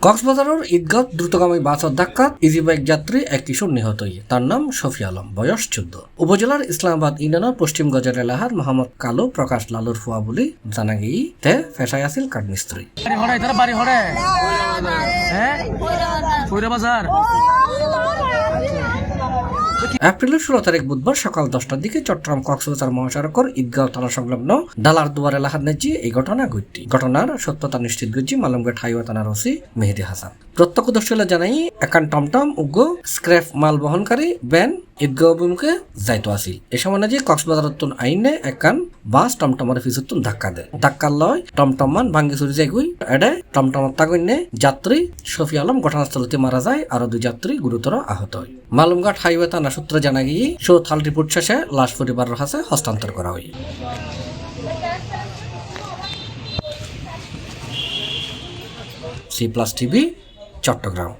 কক্সবাজারের ঈদগাঁও দ্রুতগামী বাসের ধাক্কাত ইজি বাইক যাত্রী এক কিশোর নিহত হই। তার নাম শফি আলম, বয়স 14। উপজেলার ইসলামাবাদ ইউনিয়নের পশ্চিম গজার এলাহার মোহাম্মদ কালো প্রকাশ লালুর ফুয়া বলে জানা গিয়ে তে পেশায় আছিল কাঠমিস্ত্রি। এপ্রিলের 16 তারিখ বুধবার সকাল 10টার দিকে চট্টগ্রাম কক্সবাজার মহাসড়কের ঈদগাঁও থানা সংলগ্ন ডালার দুয়ার এলাকার নেজি এই ঘটনা ঘটটি। ঘটনার সত্যতা নিশ্চিত করছি মালমঘাট হাইওয়ে থানার ওসি মেহেদি হাসান। প্রত্যক্ষদর্শীরা জানাই একান টমটম উগ্র স্ক্র্যাপ মাল বহনকারী ভ্যান ঈদগাঁও অভিমুখে যাইতো আসিল। এ সময় নাজি কক্সবাজার আইনে একান বাস টমটমের পিছুতুন ধাক্কা দেয়। ধাক্কার লয় টমটম মান ভাঙ্গি চুরি যায় গুই এডে টমটমের তাগন্যে যাত্রী শফি আলম ঘটনাস্থলতে মারা যায়, আরো 2 যাত্রী গুরুতর আহত হয়। মালুমঘাট হাইওয়ে থানা সূত্রে জানা গিয়ে থাল রিপোর্ট শেষে লাশ পরিবারের কাছে হস্তান্তর করা হয়। C+ TV, Chittagong.